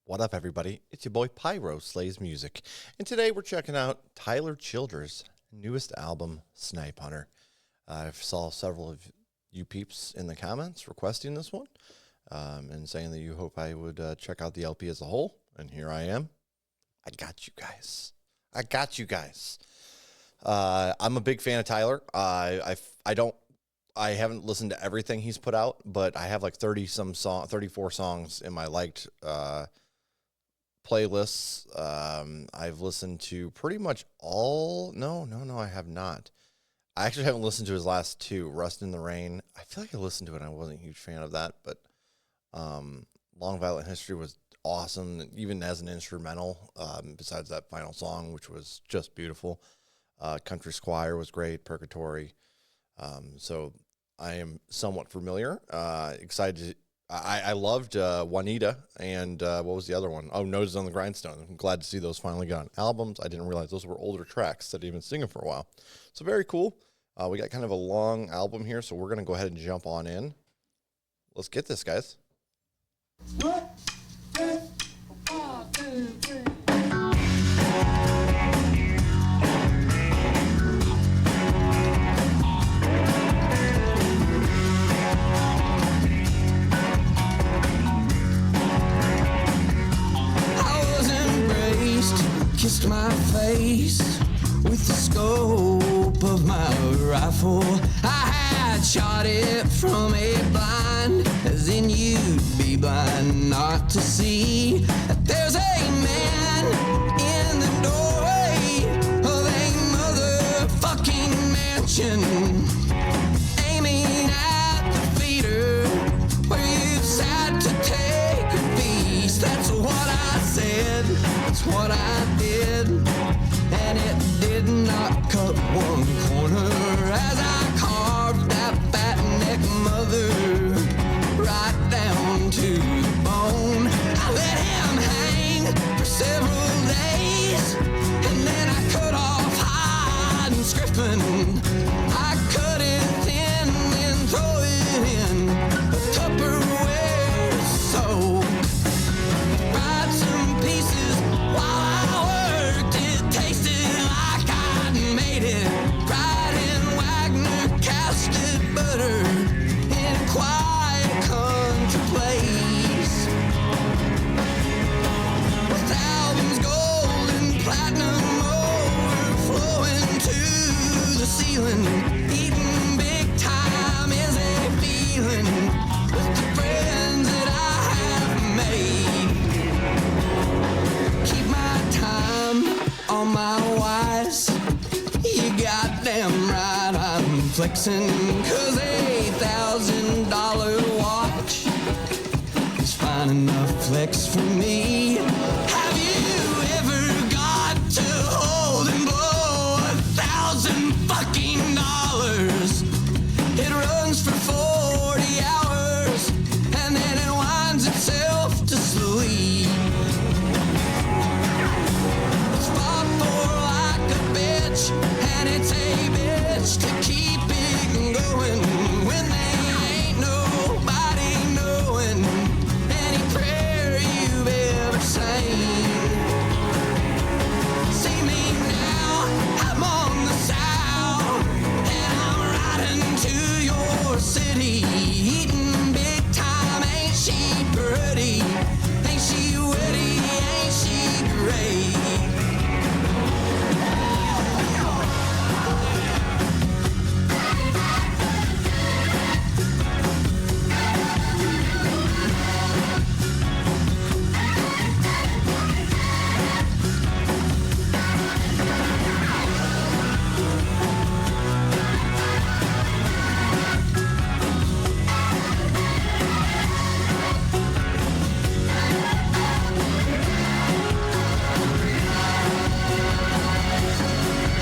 What up, everybody? It's your boy Pyro Slays Music, and today we're checking out Tyler Childers' newest album, Snipe Hunter. I saw several of you peeps in the comments requesting this one, and saying that you hope I would check out the LP as a whole, and here I am. I got you guys. I'm a big fan of Tyler. I haven't listened to everything he's put out, but I have like 34 songs in my liked playlists. I've listened to pretty much all. No, I have not. I actually haven't listened to his last two, Rust in the Rain. I feel like I listened to it and I wasn't a huge fan of that, but Long Violent History was awesome, even as an instrumental, besides that final song, which was just beautiful. Country Squire was great, Purgatory. So I am somewhat familiar. Excited to, I loved Juanita, and what was the other one? Oh, Noses on the Grindstone. I'm glad to see those finally got on albums. I didn't realize those were older tracks that he'd been singing for a while. So very cool. We got kind of a long album here, so we're going to go ahead and jump on in. Let's get this, guys. What? Kissed my face with the scope of my rifle. I had shot it from a blind, as in you'd be blind not to see that there's a man in the doorway of a motherfucking mansion, aiming at the feeder where you sat to take a feast. That's what I said, that's what I did, and it did not cut one corner as I carved that fat neck mother right down to the bone. I let him hang for several days, and then I cut off hide and scriffin'. I cut it thin and throw it in a Tupperware so fried some pieces while I worked. It tasted like I'd made it. Fried in Wagner casted butter in a quiet country place, with albums gold and platinum overflowing to the ceiling. Eating big time is a feeling with the friends that I have made. Keep my time on my wise. You goddamn right I'm flexing, 'cause $8,000 watch is fine enough flex for me. Have you ever got to hold and blow $1,000 fucking dollars? It runs for 40 hours and then it winds itself to sleep. It's fought for like a bitch, and it's a bitch to keep it going when there ain't nobody knowing any prayer you've ever sang. See me now, I'm on the sound, and I'm riding to your city, eating big time. Ain't she pretty? Ain't she witty? Ain't she great?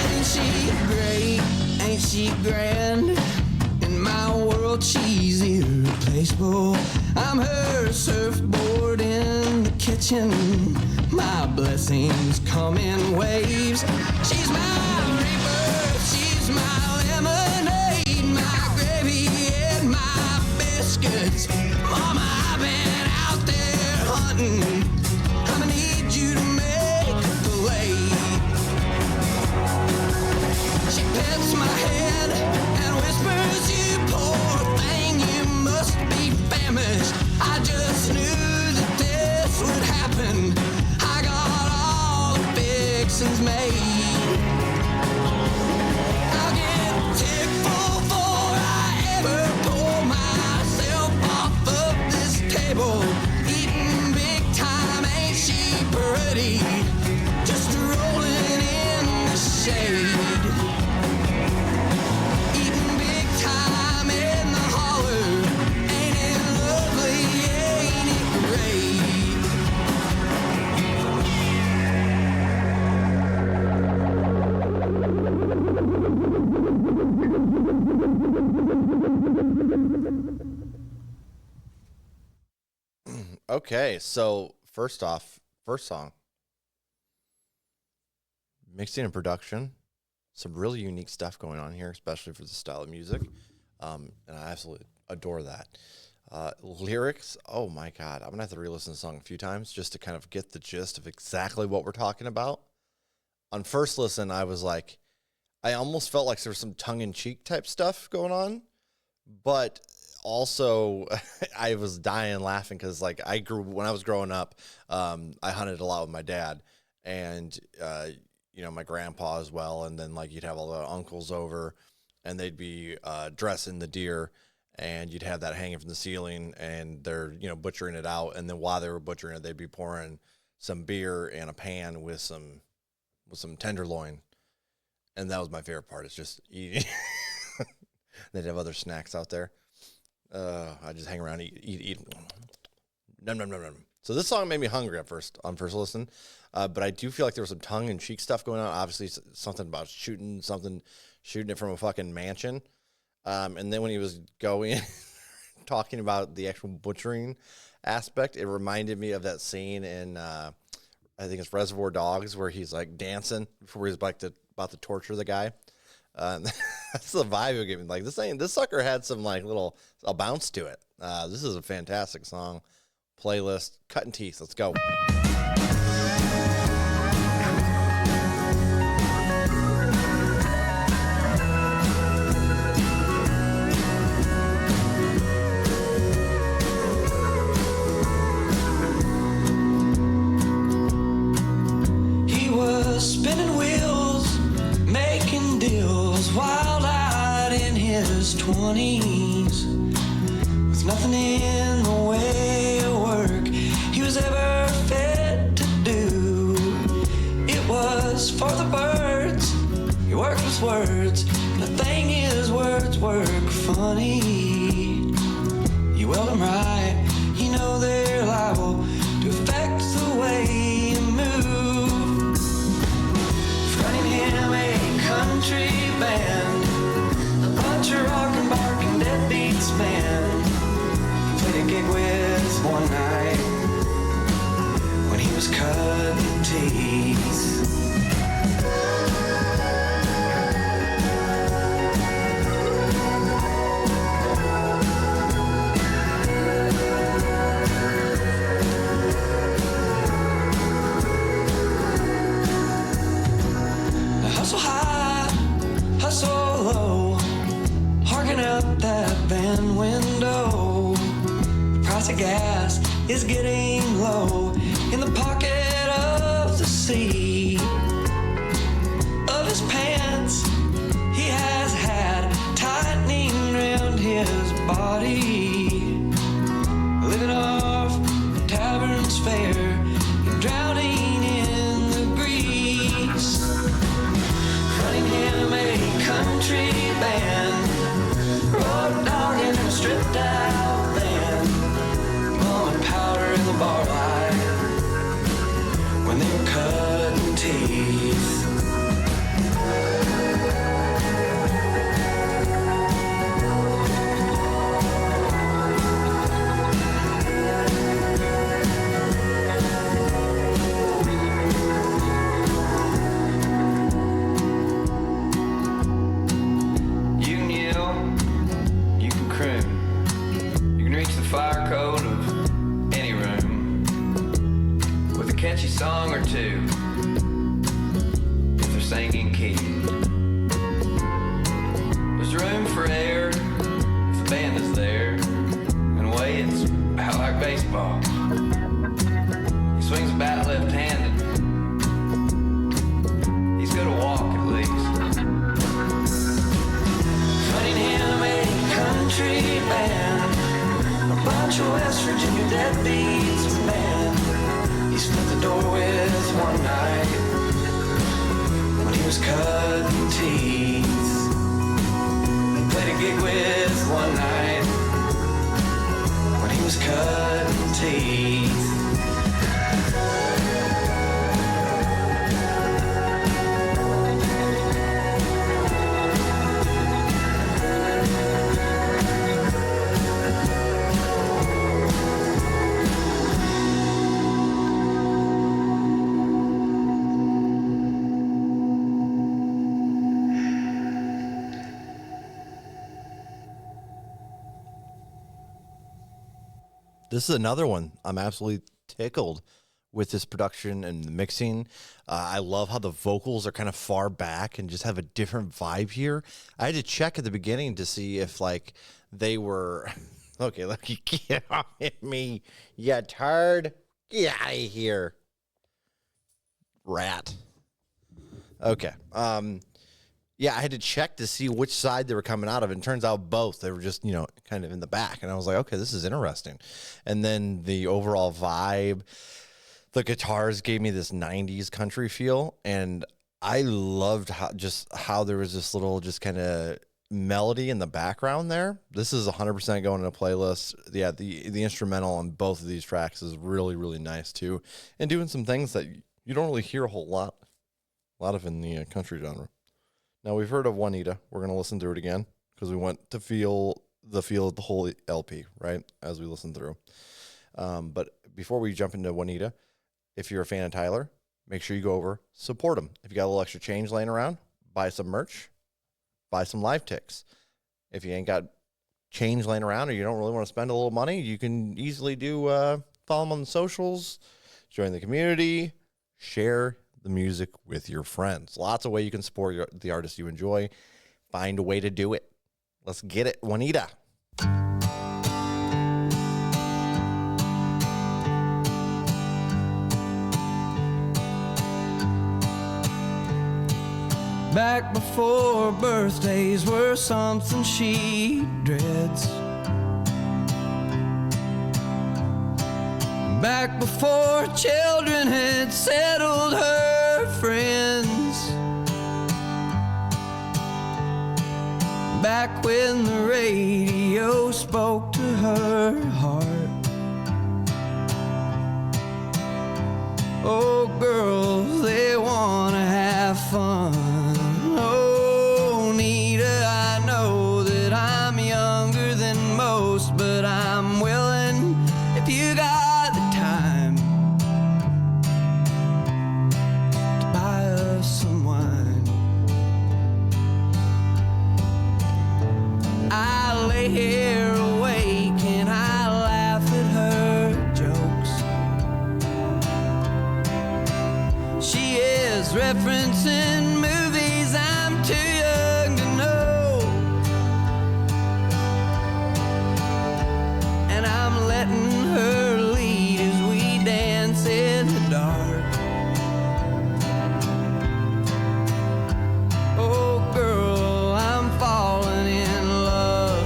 Ain't she great? Ain't she grand? In my world she's irreplaceable. I'm her surfboard in the kitchen. My blessings come in waves. She's my reaper, she's my lemonade, my gravy and my biscuits. Mama, I've been out there hunting shade. Eating big time in the holler. Ain't it lovely? Ain't it great? Okay, so first song, mixing and production, some really unique stuff going on here, especially for the style of music, and I absolutely adore that. Lyrics, oh my god, I'm gonna have to re-listen to the song a few times just to kind of get the gist of exactly what we're talking about. On first listen, I was like, I almost felt like there was some tongue-in-cheek type stuff going on, but also I was dying laughing because like when I was growing up, I hunted a lot with my dad and my grandpa as well, and then like you'd have all the uncles over and they'd be dressing the deer and you'd have that hanging from the ceiling and they're butchering it out, and then while they were butchering it they'd be pouring some beer in a pan with some tenderloin, and that was my favorite part. It's just eating. They'd have other snacks out there. I just hang around, eat. Nom, nom, nom, nom. So this song made me hungry on first listen, but I do feel like there was some tongue-in-cheek stuff going on. Obviously, something about shooting it from a fucking mansion. And then when he was going, talking about the actual butchering aspect, it reminded me of that scene in, I think it's Reservoir Dogs, where he's like dancing before he's about to torture the guy. That's the vibe you're giving. Like this sucker had some like a bounce to it. This is a fantastic song. Playlist, cutting teeth. Let's go. He was spinning wheels, making deals, wild-eyed in his 20s, with nothing in the way of work he was ever fit to do. It was for the birds, he worked with words, and the thing is words work funny. You weld them right, you know they're liable to affect the way you move. Running him a country band, a bunch of rock and barking deadbeats, man. He played a gig with one night when he was cutting teeth. Hustle high, hustle low, harking up that van window. The price of gas is getting low in the pocket of the sea. Of his pants, he has had tightening around his body. Living off tavern's fare and drowning in the grease. Running him a country band, road dog in a stripped out van, blowing powder in the bar light when they were cutting teeth. Fire code of any room with a catchy song or two if they're singing key. There's room for air if the band is there. In a way, it's about like baseball. He swings a bat left-handed. He's good to walk at least. Running him a country band, a bunch of West Virginia deadbeats, man. He split the door with one night when he was cutting teeth. Played a gig with one night when he was cutting teeth. This is another one. I'm absolutely tickled with this production and the mixing. I love how the vocals are kind of far back and just have a different vibe here. I had to check at the beginning to see if like they were okay. Look, you get off at me, you turd. Get out of here, rat. Okay. Yeah, I had to check to see which side they were coming out of. And it turns out both. They were just, you know, kind of in the back. And I was like, okay, this is interesting. And then the overall vibe, the guitars gave me this 90s country feel. And I loved how there was this little just kind of melody in the background there. This is 100% going in a playlist. Yeah, the instrumental on both of these tracks is really, really nice too. And doing some things that you don't really hear a lot of in the country genre. Now, we've heard of Juanita. We're going to listen through it again because we want to feel the whole LP, right, as we listen through. But before we jump into Juanita, if you're a fan of Tyler, make sure you go over, support him. If you got a little extra change laying around, buy some merch, buy some live ticks. If you ain't got change laying around or you don't really want to spend a little money, you can easily follow him on the socials, join the community, share the music with your friends. Lots of ways you can support the artists you enjoy. Find a way to do it. Let's get it, Juanita. Back before birthdays were something she dreads. Back before children had settled her friends. Back when the radio spoke to her heart. Oh, girls, they wanna have fun. Oh, Nita, I know that I'm younger than most, but I'm willing if you got the time to buy us some wine. I lay here awake and I laugh at her jokes. She is referencing movies I'm too young to know, and I'm letting her lead as we dance in the dark. Oh girl, I'm falling in love.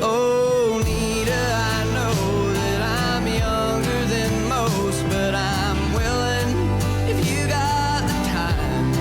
Oh Nita, I know that I'm younger than most, but I'm willing if you got the time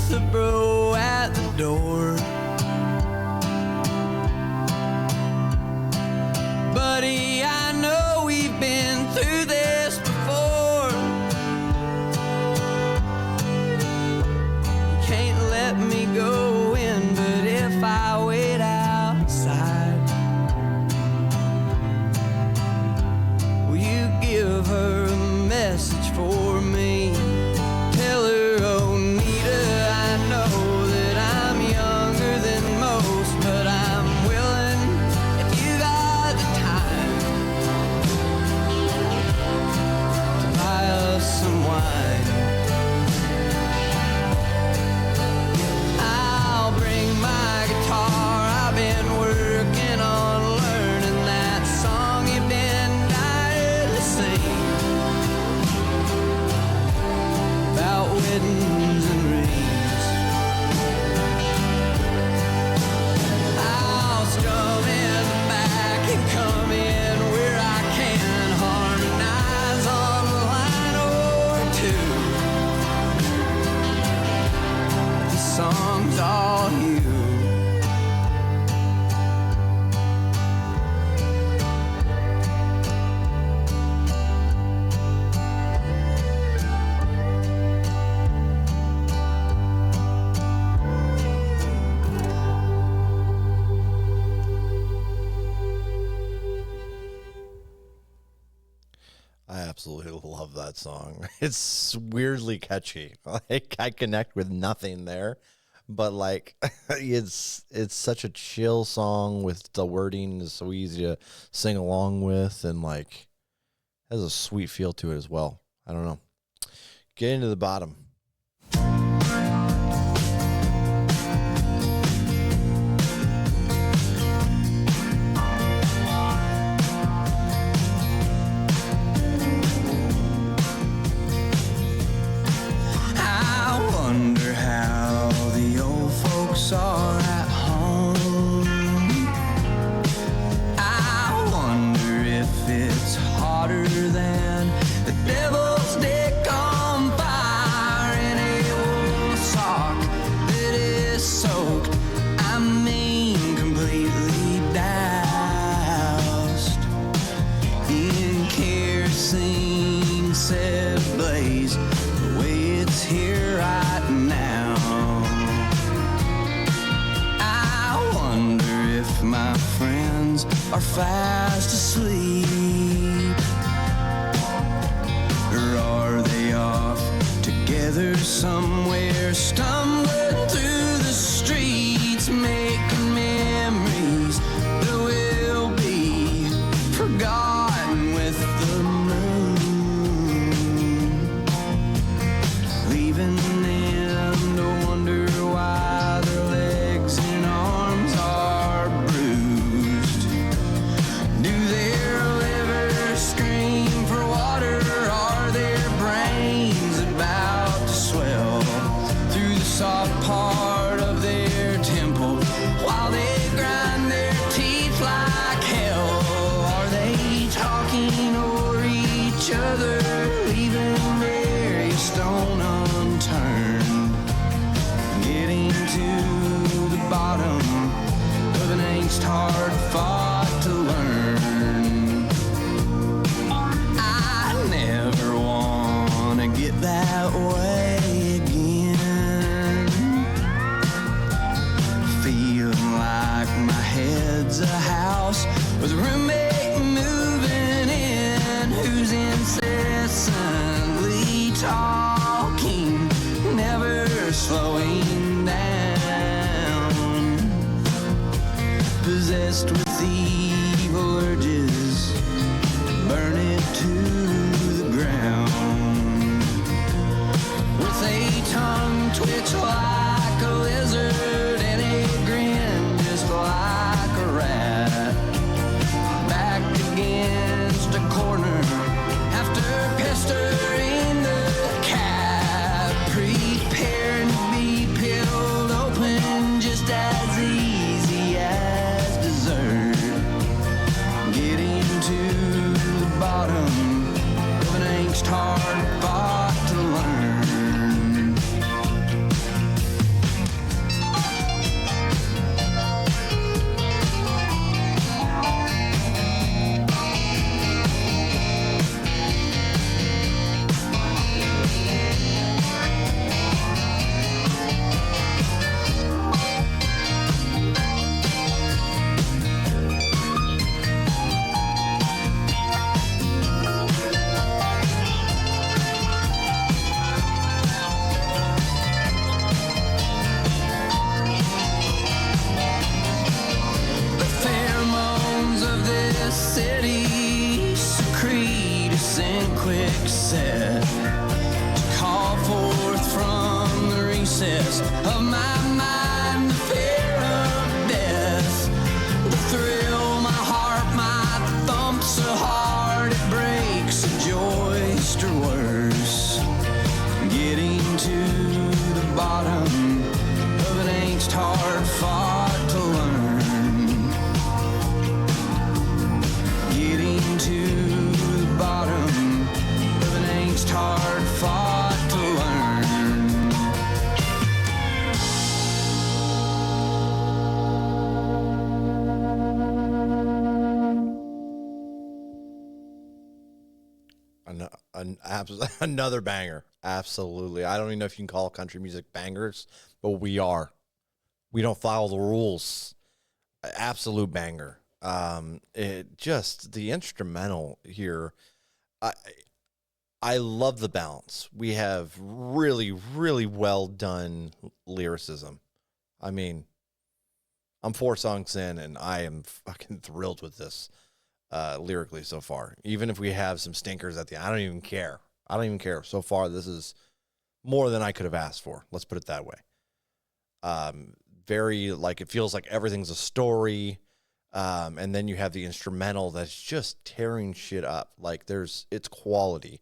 with a bro at the door. Buddy, I know we've been through this before. You can't let me go in, but if I wait outside, will you give her a message for me? Tell her, Onita, I know that I'm younger than most, but I'm willing, if you got the time, to buy us some wine. I'll bring my guitar, I've been working on learning that song you've been dying to sing, about weddings and rings. I'll strum in the back and come in where I can harmonize on a line or two. The song's all you. I absolutely love that song. It's weirdly catchy. Like, I connect with nothing there, but like it's such a chill song with the wording is so easy to sing along with, and like has a sweet feel to it as well. I don't know. Get into the bottom. I wonder how the old folks are at home. I wonder if it's hotter than the devil's dick on fire in a wool sock that is soaked, I mean completely doused in kerosene set blaze, the way it's here right now. I wonder if my friends are fast asleep, or are they off together somewhere, stumbling through the streets, making memories that will be forgotten with the moon, leaving them to wonder why their legs and arms are bruised. Do their livers scream for water? Are their brains about to swell through the soft part of their temple while they grind their teeth like hell? Are they talking or each other, leaving their stone unturned, getting to the bottom of an angst hard fought to learn? I never wanna get that way again, feeling like my head's a house with a roommate moving in who's incessantly talking, never slowing down, possessed with evil urges, burn it to the ground, with a tongue twitch like a lizard and a grin just like a rat, back against a corner after pestering the cat, preparing to be peeled open just as easy as dessert, getting to the bottom of an angst hard fought to learn. is in quickset to call forth from the recess of my mind the fear of death, the thrill, my heart, my thump so hard it breaks a joist or worse, getting to the bottom of an angst hard fought to learn, getting to the bottom of an angst hard fought to learn. Another banger. Absolutely. I don't even know if you can call country music bangers, but we are. We don't follow the rules. Absolute banger. It just the instrumental here. I love the balance. We have really, really well done lyricism. I mean, I'm 4 songs in and I am fucking thrilled with this lyrically so far. Even if we have some stinkers at the end, I don't even care. I don't even care. So far, this is more than I could have asked for. Let's put it that way. Very, like, it feels like everything's a story. And then you have the instrumental that's just tearing shit up. Like, it's quality.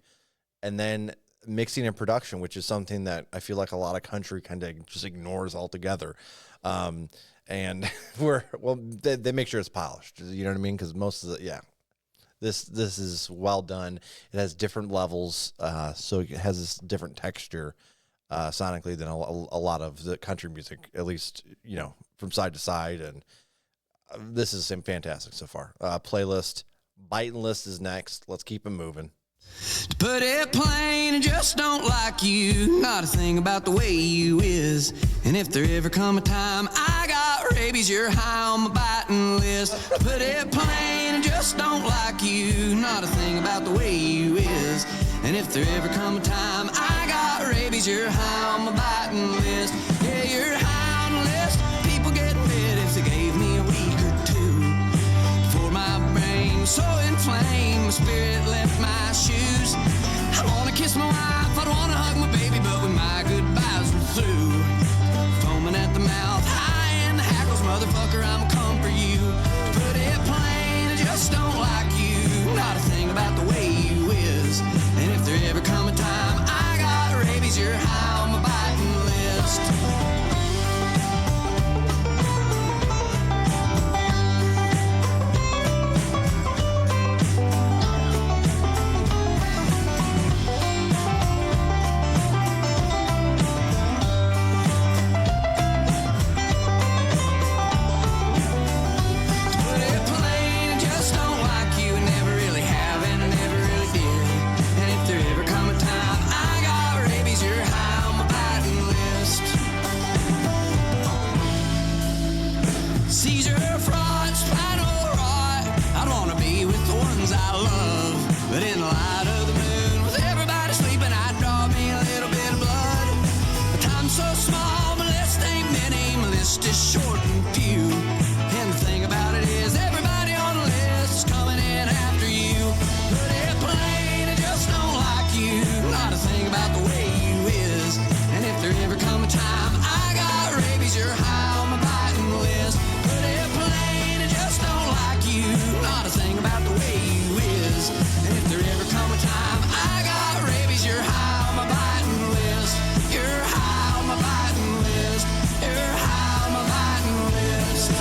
And then mixing and production, which is something that I feel like a lot of country kind of just ignores altogether. And they make sure it's polished. You know what I mean? Because most of this is well done. It has different levels, so it has this different texture sonically than a lot of the country music, at least, you know, from side to side. And this is fantastic so far. Playlist, Biting List is next. Let's keep it moving. To put it plain, I just don't like you. Not a thing about the way you is. And if there ever come a time I got rabies, you're high on my biting list. To put it plain, I just don't like you. Not a thing about the way you is. And if there ever come a time I got rabies, you're high on my biting list. Yeah, you're high on the list. People get mad if they gave me a week or two. For my brain was so inflamed, my spirit left my shoes. I wanna kiss my wife, I'd wanna hug my baby, but when my goodbyes were through, foaming at the mouth, high in the hackles, motherfucker, I'm come for you. Put it plain, I just don't like you. Not a thing about the way you is. And if there ever come a time I got rabies, you're high on my biting list. Seizure, fraud, spinal rot. I'd wanna be with the ones I love, but in the light of the moon, with everybody sleeping, I'd draw me a little bit of blood. My time's so small, my list ain't many, my list is short and few. And the thing about it is, everybody on the list is coming in after you. Put it plain, I just don't like you. Not a thing about the way you is. And if there ever come a time I got rabies, you're high on my biting list. Not a thing about the way you is. And if there ever come a time I got rabies, you're high on my biting list. You're high on my biting list. You're high on my biting list.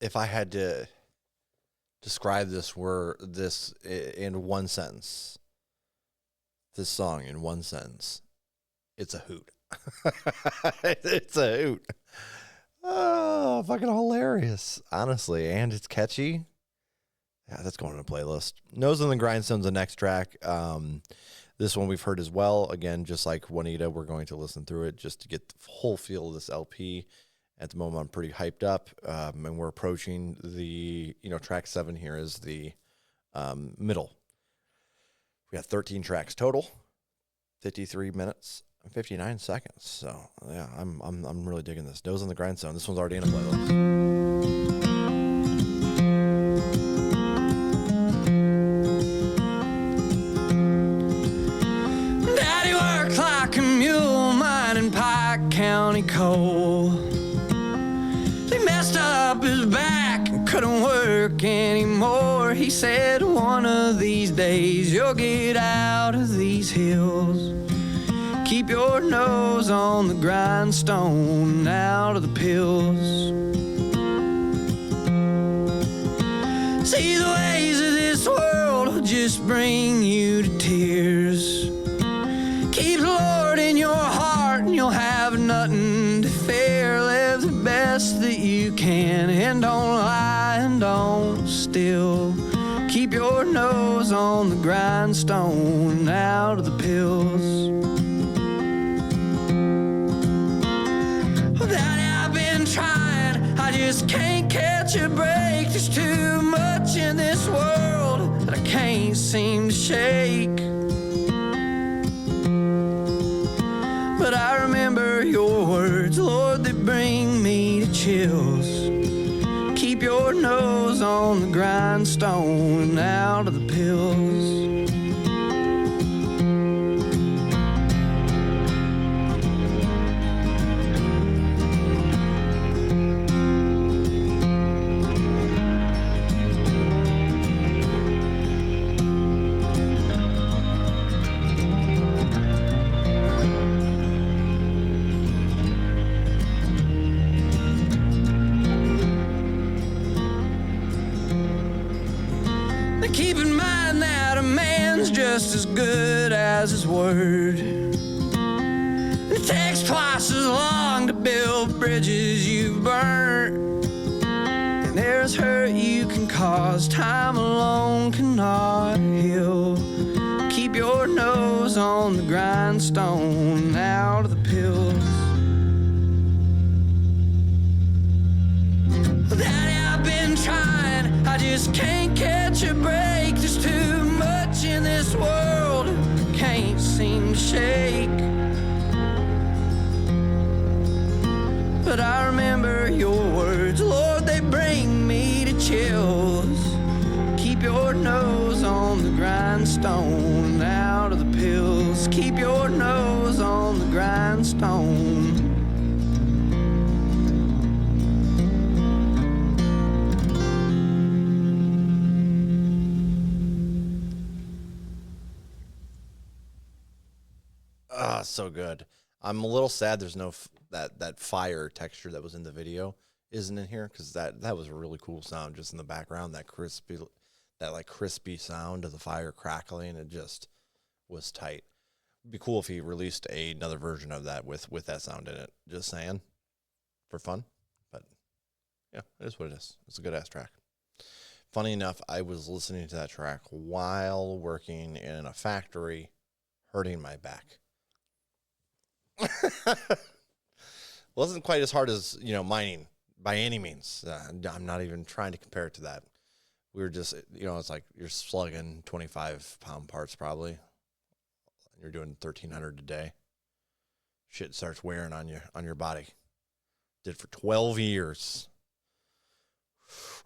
If I had to describe this in one sentence. This song in one sentence. It's a hoot. It's a hoot. Oh, fucking hilarious. Honestly, and it's catchy. Yeah, that's going on a playlist. Nose on the Grindstone's the next track. This one we've heard as well. Again, just like Juanita, we're going to listen through it just to get the whole feel of this LP. At the moment, I'm pretty hyped up, and we're approaching the, track 7 here is the middle. We got 13 tracks total, 53 minutes and 59 seconds. So yeah, I'm really digging this. Nose on the Grindstone. This one's already in a playlist. Daddy worked like a mule mining Pike County coal. He messed up his back and couldn't work anymore. He said, one of these days you'll get out of these hills. Keep your nose on the grindstone, out of the pills. See, the ways of this world will just bring you to tears. Keep the Lord in your heart and you'll have nothing to fear. Live the best that you can and don't lie and don't steal. Keep your nose on the grindstone, out of the pills. Oh, Daddy, I've been trying, I just can't catch a break. There's too much in this world that I can't seem to shake. But I remember your words, Lord, they bring me to chills. Keep your nose on the grindstone and out of the pills. Keep in mind that a man's just as good as his word. It takes twice as long to build bridges you've burnt. And there's hurt you can cause, time alone cannot heal. Keep your nose on the grindstone, out of the pills. Daddy, I've been trying, I just can't catch a break. There's too much in this world, can't seem to shake. But I remember your words, Lord, they bring me to chills. Keep your nose on the grindstone, out of the pills. Keep your nose on the grindstone. So good. I'm a little sad there's no that fire texture that was in the video isn't in here, because that was a really cool sound just in the background. That crispy sound of the fire crackling. It just was tight. It'd be cool if he released another version of that with that sound in it. Just saying, for fun. But yeah, it is what it is. It's a good ass track. Funny enough, I was listening to that track while working in a factory, hurting my back. Wasn't quite as hard as mining by any means. I'm not even trying to compare it to that. We were just it's like you're slugging 25-pound parts probably. You're doing 1,300 a day. Shit starts wearing on your body. Did for 12 years.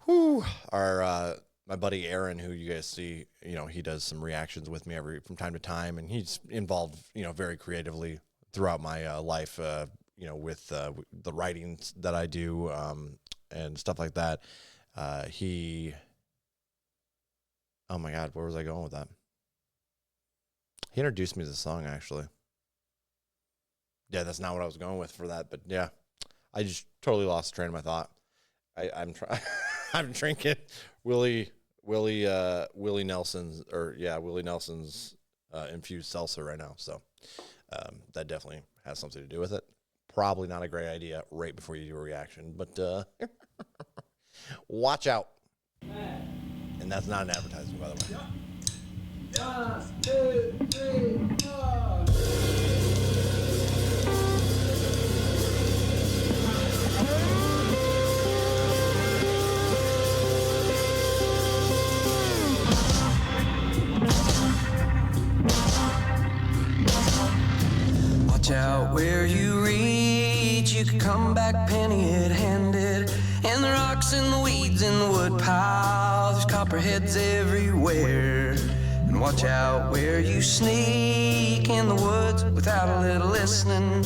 Whew. My buddy Aaron, who you guys see, he does some reactions with me from time to time, and he's involved very creatively throughout my life, with the writings that I do and stuff like that. Oh my God, where was I going with that? He introduced me to the song, actually. Yeah, that's not what I was going with for that, but yeah, I just totally lost the train of my thought. I'm drinking Willie Willie Nelson's infused salsa right now. So that definitely has something to do with it. Probably not a great idea right before you do a reaction, but watch out. And that's not an advertisement, by the way. 1, 2, 3, 4. Watch out where you reach, you could come back penny-handed. And the rocks and the weeds in the wood pile, there's copperheads everywhere. And watch out where you sneak in the woods without a little listening.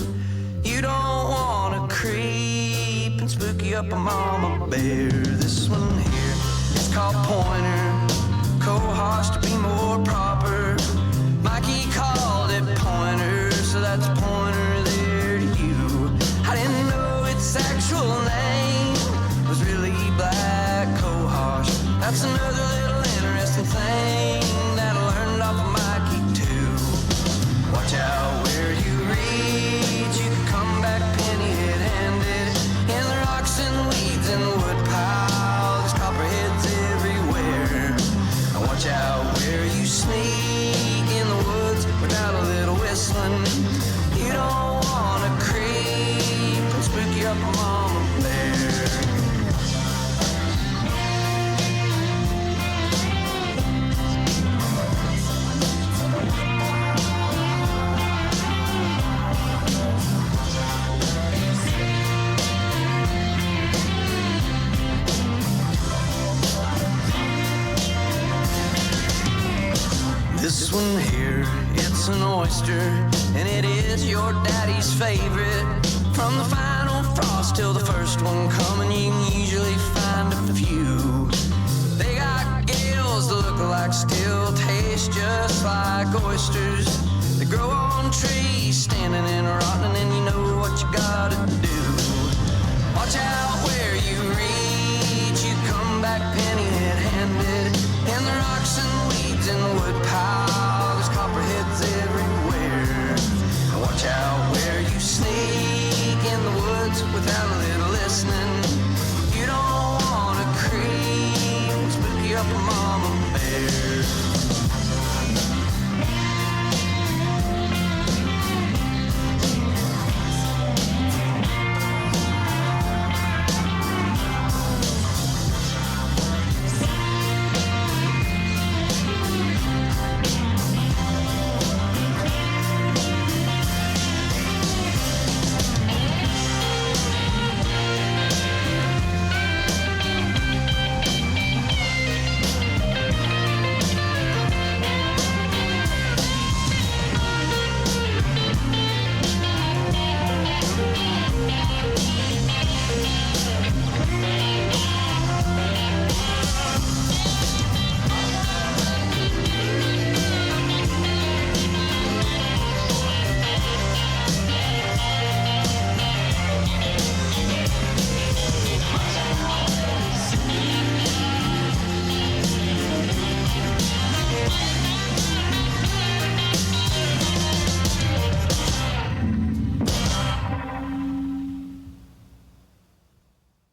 You don't wanna creep and spooky up a mama bear. This one here, it's called Pointer, cohosh to be more proper. Mikey called it Pointer, so that's Pointer there to you. I didn't know its actual name was really Black Cohosh. That's another little interesting thing that I learned off of Mikey too. Watch out where you reach, you can come back penny-handed. In the rocks and the weeds and the wood pile, there's copperheads everywhere. Now watch out where you sneak in the woods without a little whistling. You don't wanna creep and spooky up a mama bear. This one here, it's an oyster, and it is your daddy's favorite. From the final frost till the first one coming, you can usually find a few. They got gills that look like steel, taste just like oysters. They grow on trees, standing and rotting, and you know what you gotta do. Watch out where you reach, you come back penny-handed. And the rocks and weeds in the wood pile, there's copperheads everywhere. Watch out where you sneak in the woods without a little listening. You don't wanna creep, spooky up a mama bear.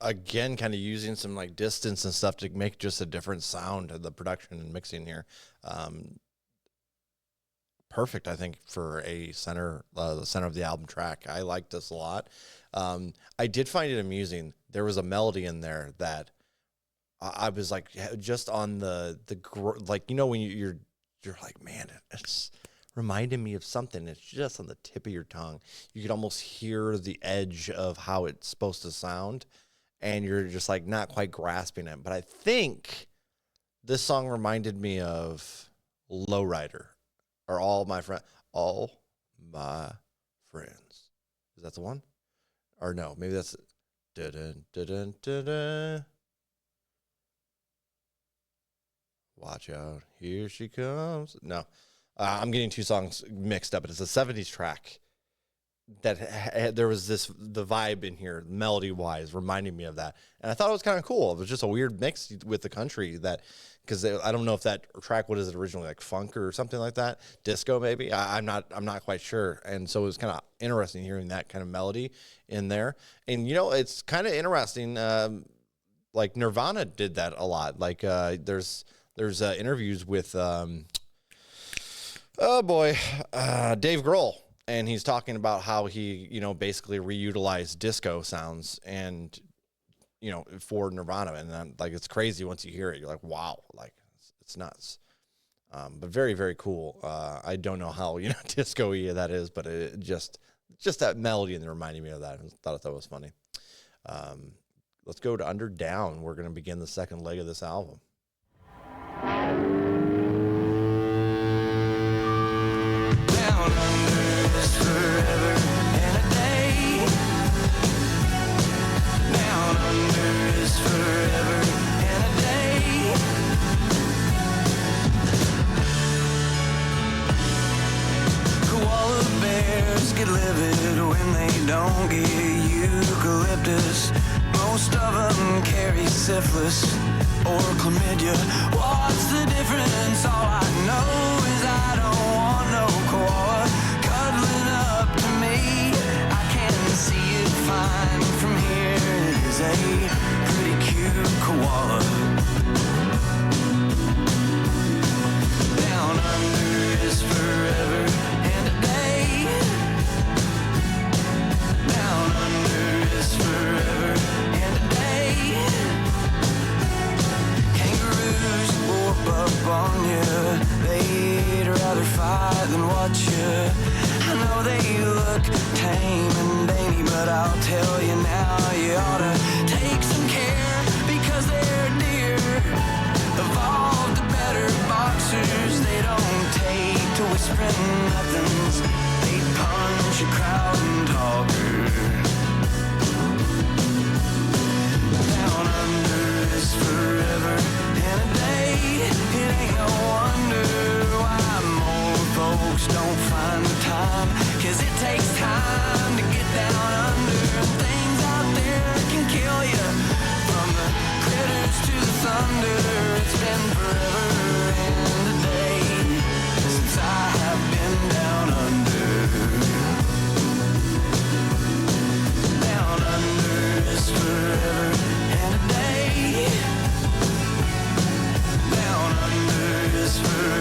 Again, kind of using some like distance and stuff to make just a different sound of the production and mixing here. Perfect, I think, for a center, the center of the album track. I like this a lot. I did find it amusing. There was a melody in there that I was like, just on like, you know, when you're like, man, it's reminding me of something. It's just on the tip of your tongue. You could almost hear the edge of how it's supposed to sound, and you're just like not quite grasping it. But I think this song reminded me of Lowrider, or All My Friends. Is that the one? Or no, maybe that's dun, dun, dun, dun, dun. Watch out, here she comes. No, I'm getting two songs mixed up, but it's a 70s track there was the vibe in here, melody wise, reminding me of that, and I thought it was kind of cool. It was just a weird mix with the country because I don't know if that track, what is it originally, like funk or something like that, disco maybe. I'm not quite sure, and so it was kind of interesting hearing that kind of melody in there. And it's kind of interesting. Like Nirvana did that a lot. Like there's interviews with Dave Grohl, and he's talking about how he basically reutilized disco sounds and for Nirvana, and then, like, it's crazy once you hear it. You're like, wow, like it's nuts. But very, very cool. I don't know how disco-y that is, but it just that melody and reminding me of that. I thought that was funny. Let's go to Under Down. We're going to begin the second leg of this album. Down under is forever and a day. Down under is forever and a day. Koala bears get livid when they don't get eucalyptus. Most of them carry syphilis or chlamydia. What's the difference? All I know is I don't want no koala cuddling up to me. I can see it fine from here. It is a pretty cute koala. Down under is forever and a day. Down under is forever and a day. Kangaroos warp up on you. They'd rather fight than watch you. I know they look tame and dainty, but I'll tell you now, you ought to take some care because they're dear. Evolved to better boxers. They don't take to whispering nothings. They punch a crowd and talker. Down under is forever and a day. It ain't no wonder why more folks don't find the time, 'cause it takes time to get down under. Things out there can kill you, from the critters to the thunder. It's been forever and a day since I have been down under. Down under is forever and a day. Down under is forever.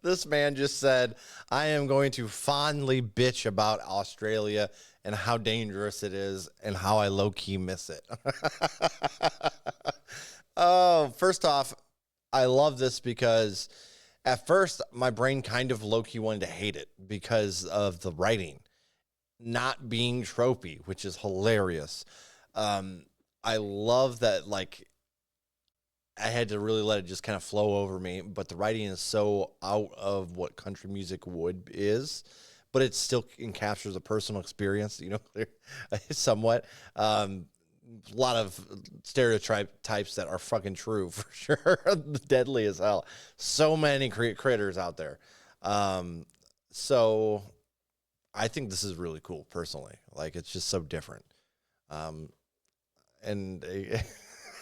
This man just said, I am going to fondly bitch about Australia and how dangerous it is and how I low-key miss it. Oh, first off, I love this because at first my brain kind of low-key wanted to hate it because of the writing not being tropey, which is hilarious. I love that, like, I had to really let it just kind of flow over me, but the writing is so out of what country music is, but it still encaptures a personal experience, somewhat. A lot of stereotypes that are fucking true for sure. Deadly as hell. So many critters out there. So I think this is really cool personally. Like, it's just so different. And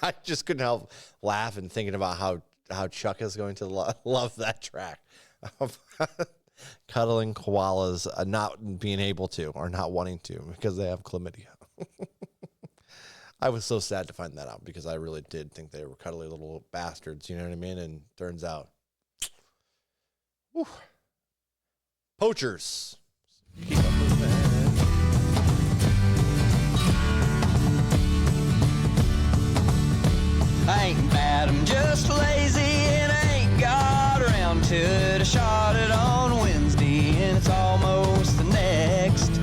I just couldn't help laughing thinking about how Chuck is going to love that track. Cuddling koalas, not being able to or not wanting to because they have chlamydia. I was so sad to find that out because I really did think they were cuddly little bastards, you know what I mean? And turns out, whew, poachers. Keep up with that. I ain't bad, I'm just lazy and I ain't got around to it. I shot it on Wednesday and it's almost the next.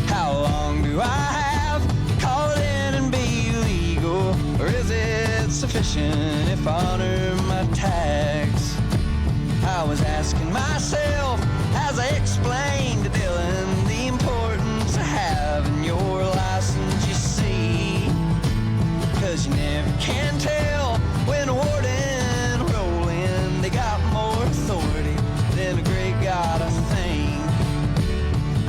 How long do I have to call it in and be legal? Or is it sufficient if I honor my tax? I was asking myself as I explained to Dylan the importance of having your license, you see. 'Cause you never can tell when a warden rolling. They got more authority than a great God, I think.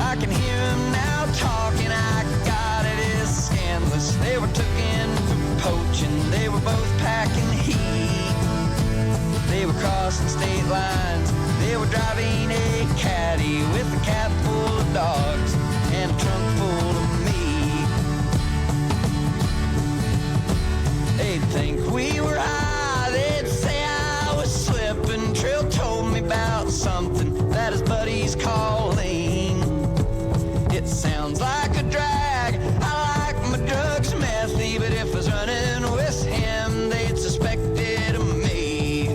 I can hear them now talking, I got it, is scandalous. They were taken for poaching, they were both packing heat. They were crossing state lines, they were driving a caddy with a cab full of dogs and a trunk full of meat. They'd think we were high, they'd say I was slipping. Trill told me about something that his buddies calling. It sounds like a drag, I like my drugs methy, but if I was running with him, they'd suspect it of me.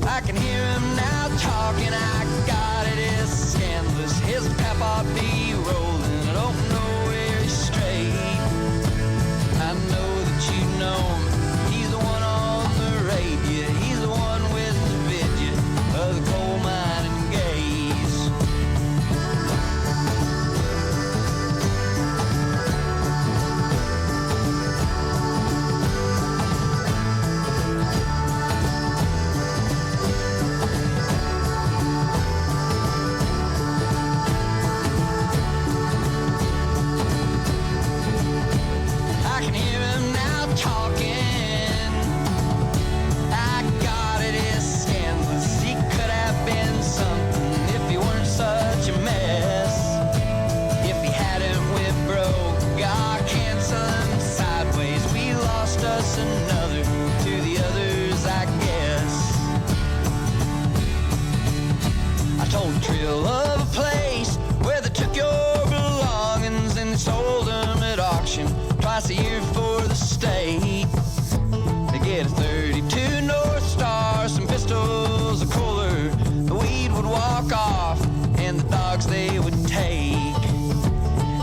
I can hear him now talking, I got it, is scandalous. His papa be rolling, I don't know where he's straight. I know that you know him, he's the one on the radio, he's the one with the video of the coal mining gaze. I can hear him now talking. I got it, is scandalous. He could have been something if he weren't such a mess. If he hadn't went broke, God cancel him sideways. We lost us another to the others, I guess. I told Trill of a place where they took your belongings and they sold them at auction twice a year for the state. They get a 32 North Star, some pistols, a cooler. The weed would walk off and the dogs they would take.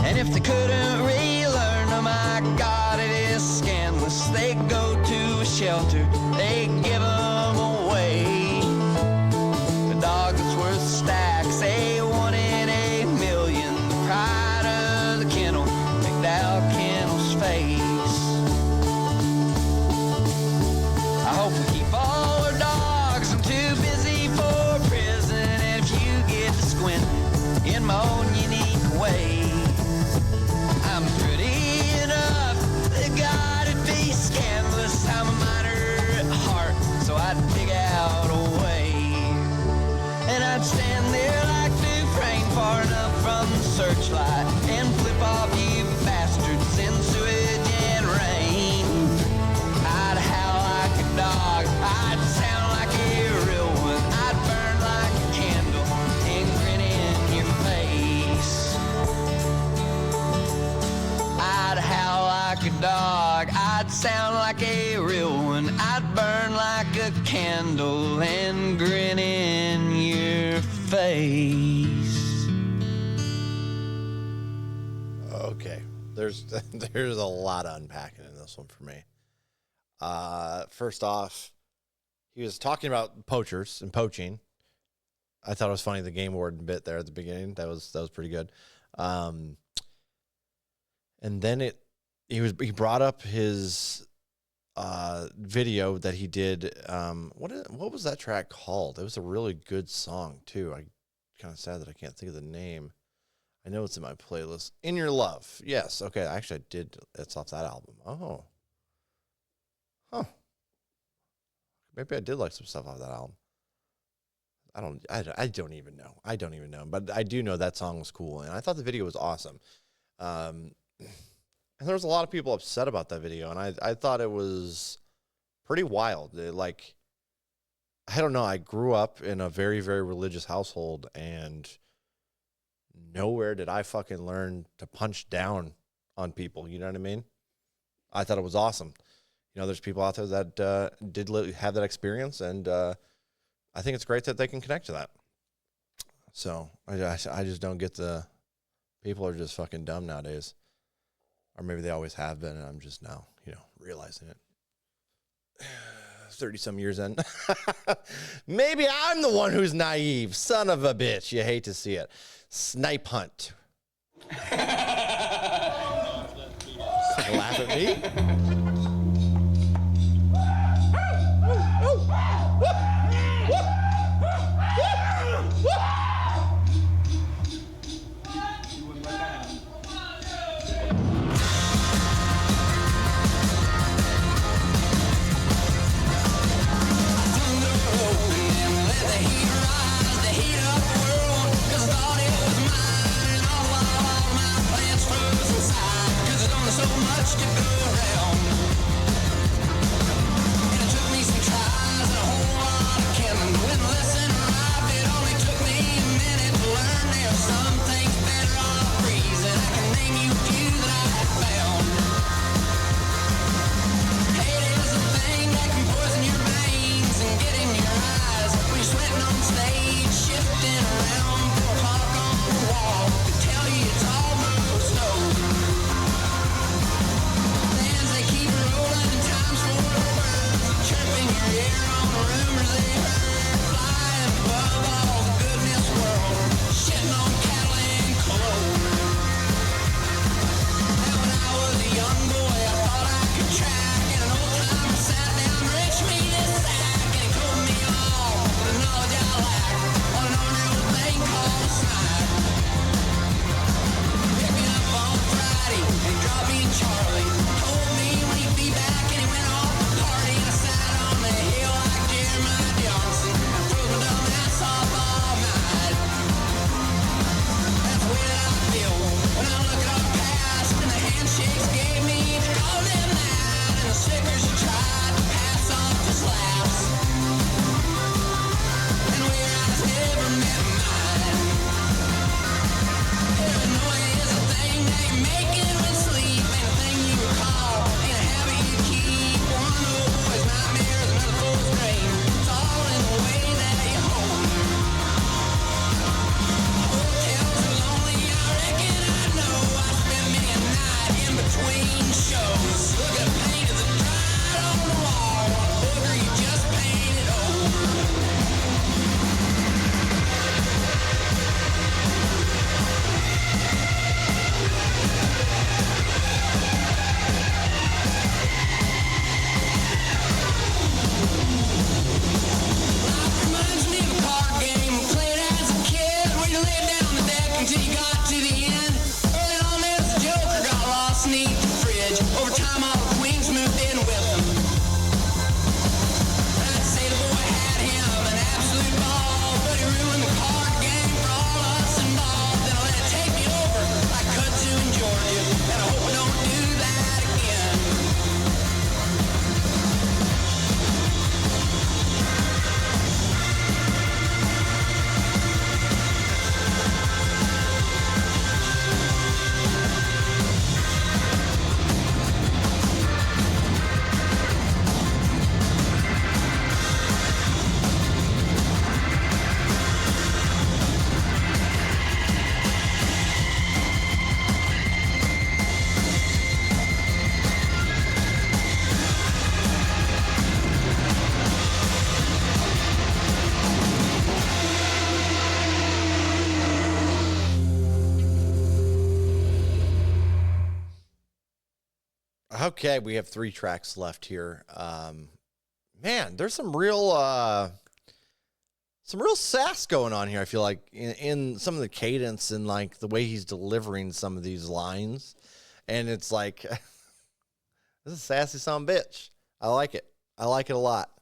And if they couldn't relearn them, I got it, is scandalous. They go to a shelter, they give them away. The dog that's worth stacks, they one in a million. The pride of the kennel, McDowell Kennel's face. I hope we keep all our dogs, I'm too busy for prison. And if you get to squint in my own unique way, I'm pretty enough, the God it'd be scandalous. I'm a miner at heart, so I'd dig out a way. And I'd stand there like Dufresne, far enough from the searchlight, and flip off you bastards in sewage and rain. I'd howl like a dog, I'd sound like a real one, I'd burn sound like a real one, I'd burn like a candle and grin in your face. Okay, there's a lot of unpacking in this one for me. First off, he was talking about poachers and poaching. I thought it was funny, the game warden bit there at the beginning. That was pretty good. And then he brought up his video that he did. What was that track called? It was a really good song too. I kind of sad that I can't think of the name. I know it's in my playlist. In Your Love. Yes. Okay. Actually, I did. It's off that album. Oh. Huh. Maybe I did like some stuff off that album. I don't even know. I don't even know. But I do know that song was cool, and I thought the video was awesome. And there was a lot of people upset about that video, and I thought it was pretty wild. I don't know. I grew up in a very, very religious household, and nowhere did I fucking learn to punch down on people. You know what I mean? I thought it was awesome. You know, there's people out there that did have that experience, and I think it's great that they can connect to that. So I just don't get people are just fucking dumb nowadays. Or maybe they always have been, and I'm just now, realizing it. 30-some years in. Maybe I'm the one who's naive. Son of a bitch. You hate to see it. Snipe hunt. Laugh at me? So much to go around. Okay, we have 3 tracks left here. Man, there's some real sass going on here. I feel like in some of the cadence and like the way he's delivering some of these lines, and it's like this is a sassy son of a bitch. I like it. I like it a lot.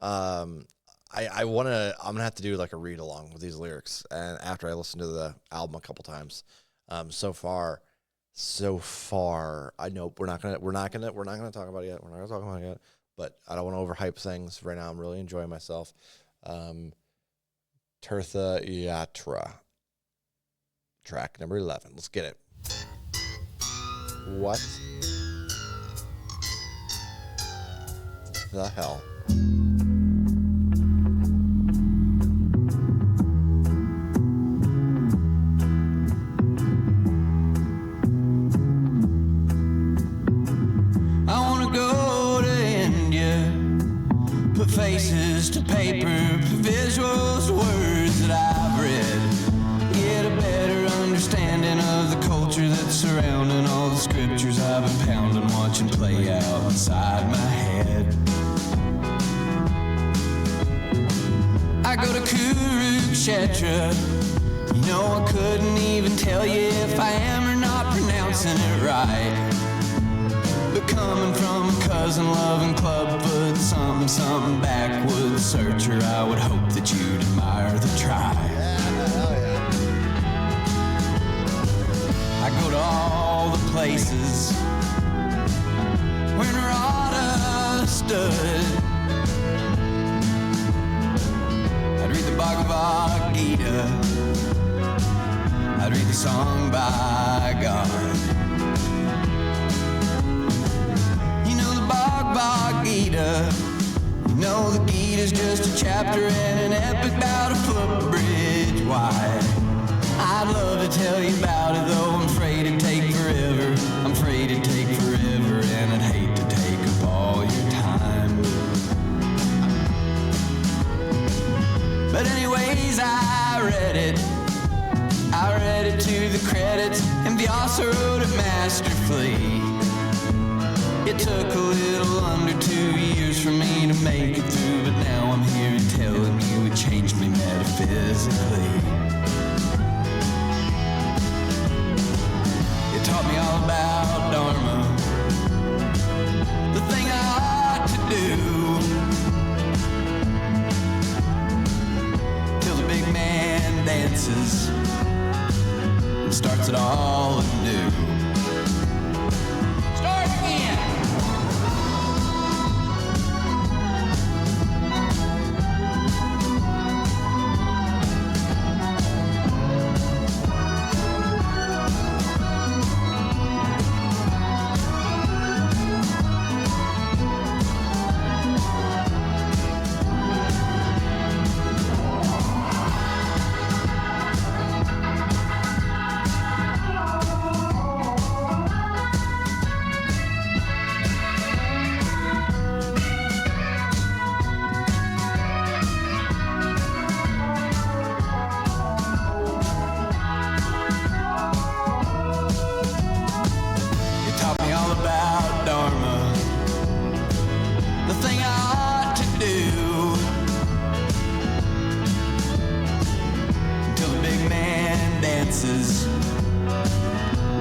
I'm gonna have to do like a read along with these lyrics, and after I listen to the album a couple times. So far, I know we're not gonna talk about it yet. We're not gonna talk about it yet, but I don't want to overhype things right now. I'm really enjoying myself. Tirtha Yatra, track number 11. Let's get it. What the hell? Faces to paper, visuals to words that I've read. Get a better understanding of the culture that's surrounding all the scriptures I've been pounding, watching play out inside my head. I go to Kurukshetra. You know I couldn't even tell you if I am or not pronouncing it right. But coming from a cousin loving clubfoot, something backwoods searcher, I would hope that you'd admire the try. Yeah. I go to all the places where Narada stood. I'd read the Bhagavad Gita. I'd read the song by God. Bhagavad Gita. You know the Gita's just a chapter and an epic about a footbridge wide. I'd love to tell you about it, though I'm afraid it'd take forever. I'm afraid it'd take forever, and I'd hate to take up all your time. But anyways, I read it. I read it to the credits, and Vyasa wrote it masterfully. It took a little under 2 years for me to make it through, but now I'm here telling you it changed me metaphysically. It taught me all about Dharma, the thing I ought to do, till the big man dances and starts it all anew.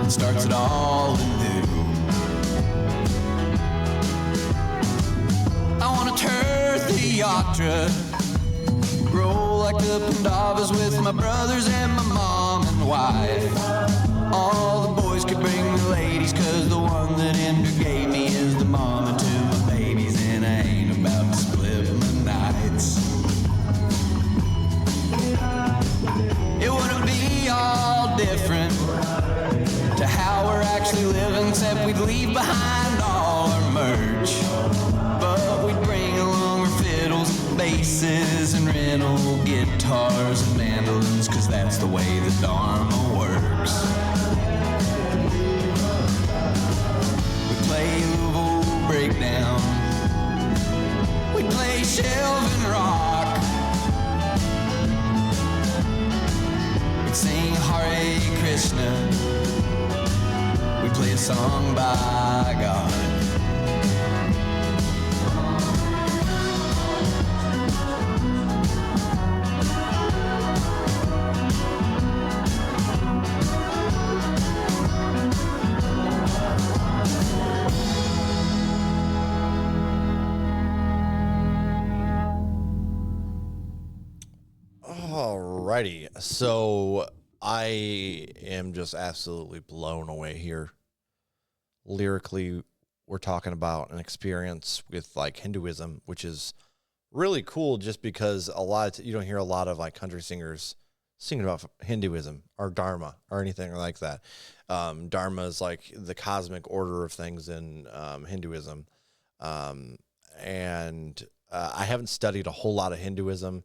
Starts it all anew. I want to Tirtha Yatra, roll like the Pandavas with my brothers and my mom and wife. All the boys could bring the ladies, cause the one that Indra gave me is the mama to my babies, and I ain't about to split my nights. It wouldn't be all different to how we're actually living, except we'd leave behind all our merch. But we'd bring along our fiddles, basses, and rental guitars and mandolins, cause that's the way the Dharma works. We play Louisville Breakdown, we play Shelvin' Rock, we'd sing Hare Krishna, we play a song by God. Alrighty, so I am just absolutely blown away here. Lyrically, we're talking about an experience with like Hinduism, which is really cool just because you don't hear a lot of like country singers singing about Hinduism or Dharma or anything like that. Dharma is like the cosmic order of things in Hinduism. And I haven't studied a whole lot of Hinduism.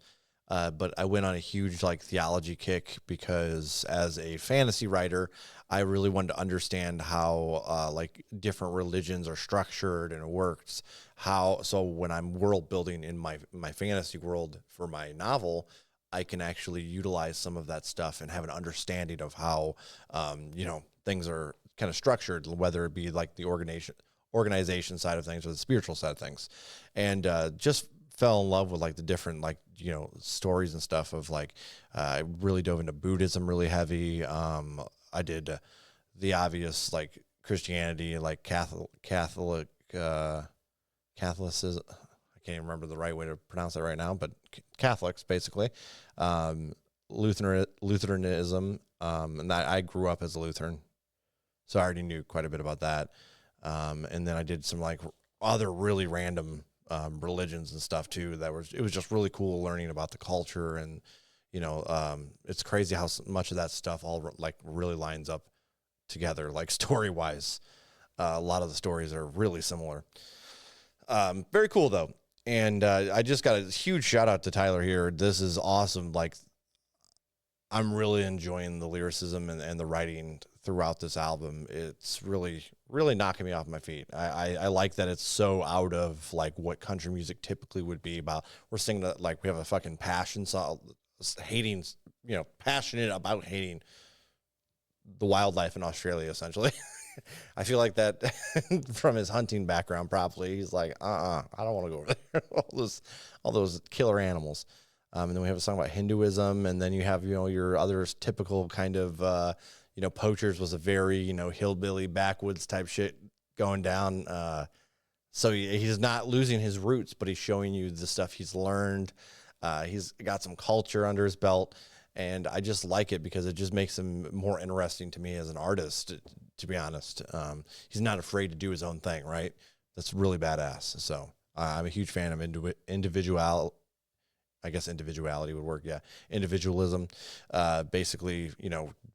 But I went on a huge like theology kick because as a fantasy writer, I really wanted to understand how like different religions are structured and it works. So when I'm world building in my fantasy world for my novel, I can actually utilize some of that stuff and have an understanding of how things are kind of structured, whether it be like the organization side of things or the spiritual side of things, and just fell in love with like the different stories and stuff of like I really dove into Buddhism really heavy. I did the obvious like Christianity, like Catholicism. I can't even remember the right way to pronounce it right now, but Catholics basically. Lutheranism, and I grew up as a Lutheran, so I already knew quite a bit about that. And then I did some like other really random religions and stuff too. It was just really cool learning about the culture, and it's crazy how much of that stuff all like really lines up together, like story wise. A lot of the stories are really similar. Very cool though, and I just got a huge shout out to Tyler here. This is awesome. Like I'm really enjoying the lyricism and the writing throughout this album. It's really, really knocking me off my feet. I like that it's so out of like what country music typically would be about. We're singing like we have a fucking passion song, hating, passionate about hating the wildlife in Australia, essentially. I feel like that from his hunting background, probably he's like, I don't want to go over there. all those killer animals. And then we have a song about Hinduism, and then you have, your other typical kind of, Poachers was a very, hillbilly backwoods type shit going down. So he's not losing his roots, but he's showing you the stuff he's learned. He's got some culture under his belt, and I just like it because it just makes him more interesting to me as an artist, to be honest. He's not afraid to do his own thing, right? That's really badass. So I'm a huge fan of individuality would work. Yeah. Individualism, basically,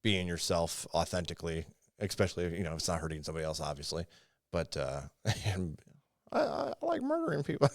being yourself authentically, especially if it's not hurting somebody else, obviously, but, and I like murdering people.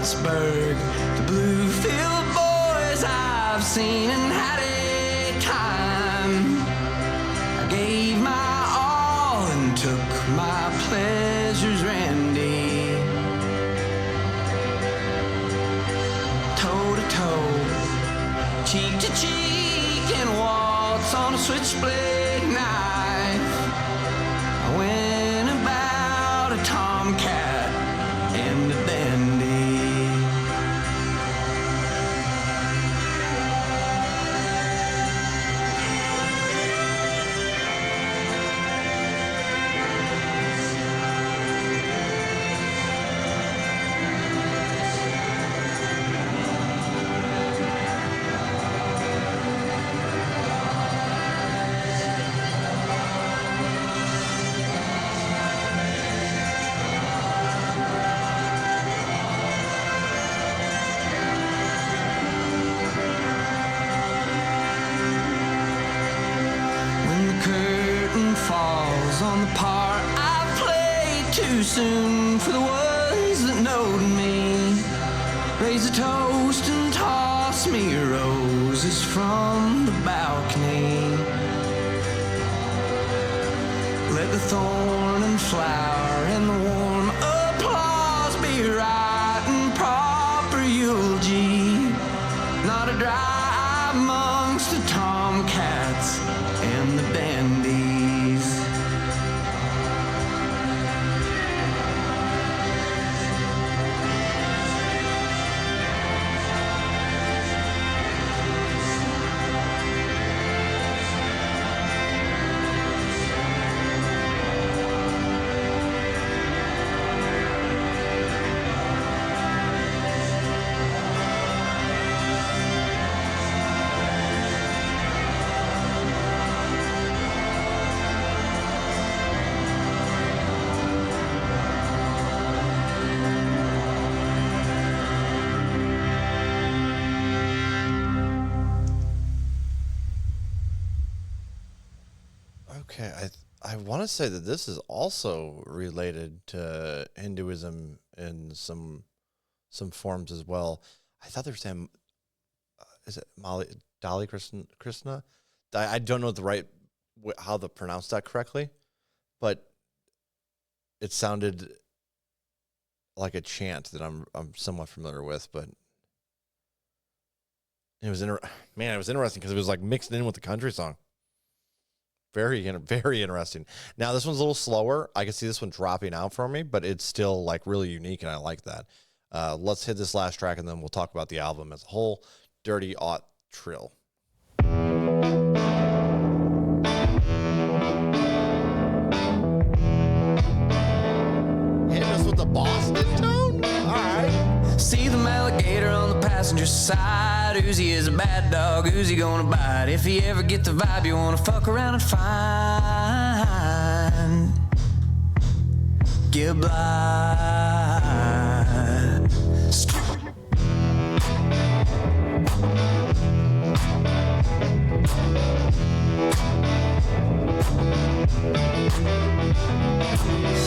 Pittsburgh. The blue-filled boys I've seen and had a time. I gave my all and took my pleasures, Randy. Toe to toe, cheek to cheek, and waltz on a switchblade knife. I went about a tomcat and a dandy. On the part I played too soon for the ones that knowed me. Raise a toast and toss me roses from the balcony. Let the thorn and flower and the warm applause be right and proper eulogy. Not a dry eye amongst the tomcats and the dandies. Okay, I want to say that this is also related to Hinduism in some forms as well. I thought they were saying, is it Dali Krishna? I don't know how to pronounce that correctly, but it sounded like a chant that I'm somewhat familiar with. But it was it was interesting because it was like mixed in with the country song. Very interesting. Now, this one's a little slower. I can see this one dropping out for me, but it's still like really unique, and I like that. Let's hit this last track, and then we'll talk about the album as a whole. Dirty Aught Trill. Hitting us with the Boston tone? All right. See the alligator on the passenger side. Uzi is a bad dog, Uzi gonna bite. If you ever get the vibe you wanna fuck around and find, get blind.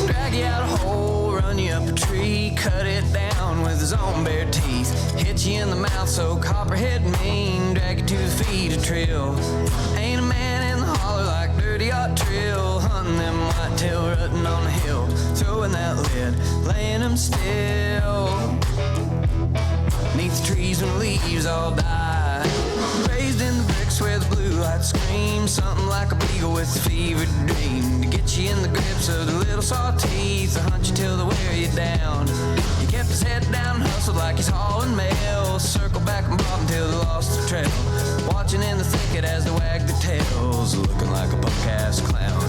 Drag you out a hole, run you up a tree, cut it down with his own bare teeth. Hit you in the mouth so copperhead mean, drag you to the feet of Trill. Ain't a man in the holler like Dirty Aught Trill, hunting them whitetail rutting on the hill, throwing that lead, laying them still. Neath the trees when the leaves all die, raised in the bricks where the blue lights scream, something like a beagle with a fevered dream, to get you in the grips of the little saw teeth, to hunt you till they wear you down. He kept his head down and hustled like he's hauling mail, circle back and bob until they lost the trail, watching in the thicket as they wag their tails, looking like a punk-ass clown.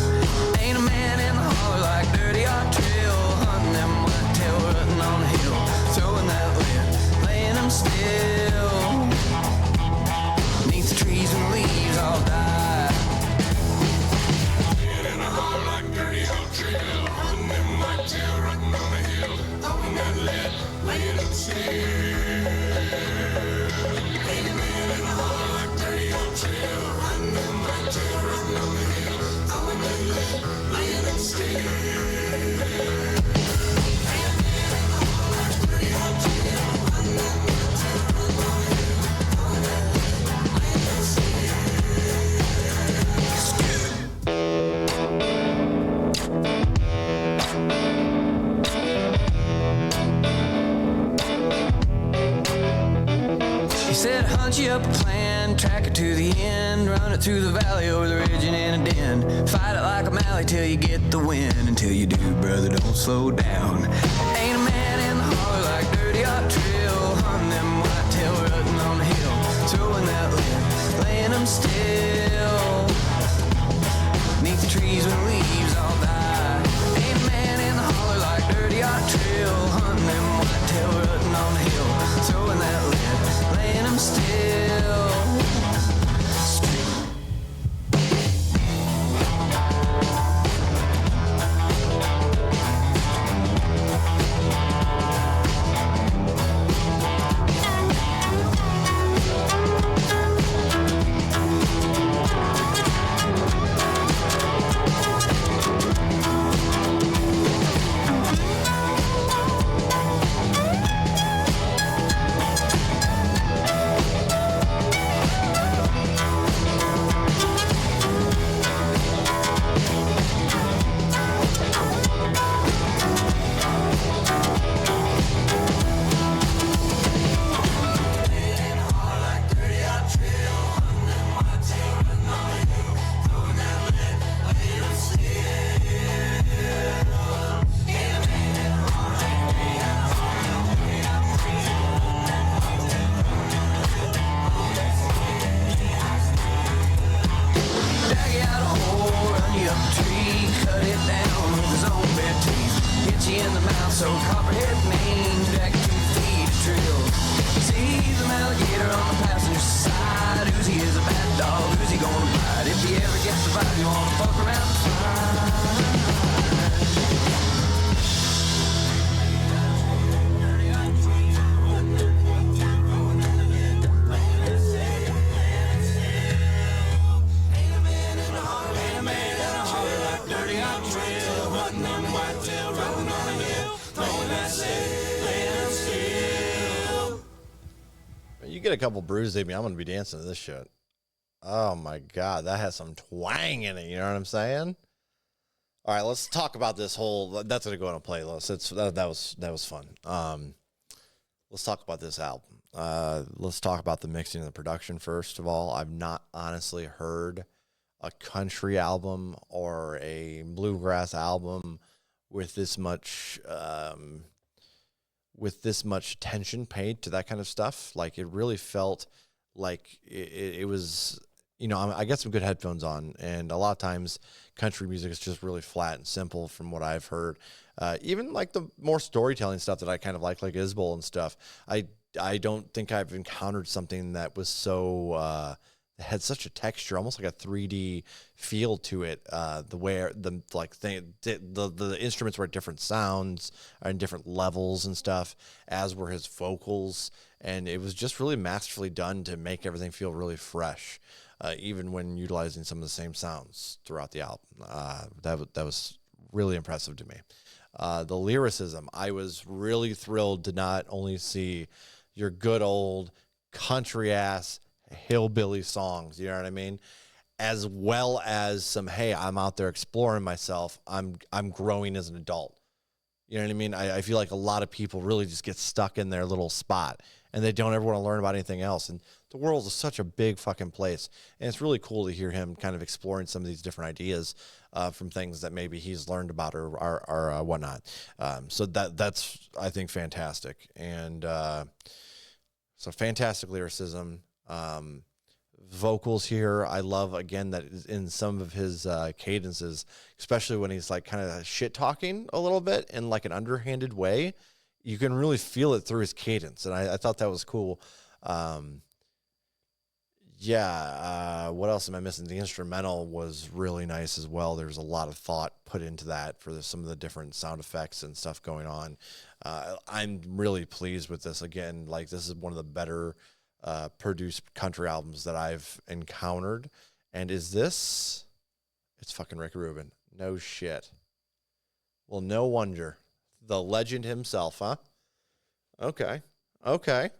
Ain't a man in the holler like Dirty Aught Trill, hunting them whitetail rutting on the hill, throwing that lid, laying them still. Neath the trees and the leaves all die. Man in a holler like Dirty Aught Trill, hunting them whitetail rutting on the hill, throwing that lid, laying them still. Ain't a man in a holler like Dirty Aught Trill, hunting them whitetail rutting on the hill, throwing that lid, laying them still. Ain't a man in a holler like Dirty Aught Trill. He said, hunt you up a plan, track it to the end, run it through the valley, over the ridge and in a den. Fight it like a Mally till you get the win. Until you do, brother, don't slow down. Ain't a man in the holler like dirty hot trail, hunting them whitetail rutting on the hill, throwing that lid, laying them still. Neath the trees when the leaves all die. Ain't a man in the holler like dirty hot trail, hunting them whitetail rutting on the hill, throwing that lid, laying them still. You get a couple brews, Amy, I'm going to be dancing to this shit. Oh my God, that has some twang in it. You know what I'm saying? All right, let's talk about this whole. That's going to go on a playlist. That was fun. Let's talk about this album. Let's talk about the mixing and the production first of all. I've not honestly heard a country album or a bluegrass album with this much attention paid to that kind of stuff. Like, it really felt like it was, you know, I get some good headphones on, and a lot of times country music is just really flat and simple from what I've heard. Even like the more storytelling stuff that I kind of like Isbell and stuff. I don't think I've encountered something that was so, had such a texture, almost like a 3D feel to it. The way the instruments were at different sounds and different levels and stuff, as were his vocals, and it was just really masterfully done to make everything feel really fresh, even when utilizing some of the same sounds throughout the album. That was really impressive to me. The lyricism, I was really thrilled to not only see your good old country ass hillbilly songs, you know what I mean, as well as some, hey, I'm out there exploring myself, I'm growing as an adult, you know what I mean. I feel like a lot of people really just get stuck in their little spot and they don't ever want to learn about anything else, and the world is such a big fucking place, and it's really cool to hear him kind of exploring some of these different ideas from things that maybe he's learned about or whatnot. So that's I think fantastic, and so fantastic lyricism. Vocals here, I love, again, that in some of his cadences, especially when he's like kind of shit talking a little bit in like an underhanded way, you can really feel it through his cadence, and I thought that was cool. What else am I missing? The instrumental was really nice as well. There's a lot of thought put into that for some of the different sound effects and stuff going on. I'm really pleased with this. Again, like, this is one of the better produced country albums that I've encountered. And it's fucking Rick Rubin. No shit. Well, no wonder. The legend himself, huh? Okay.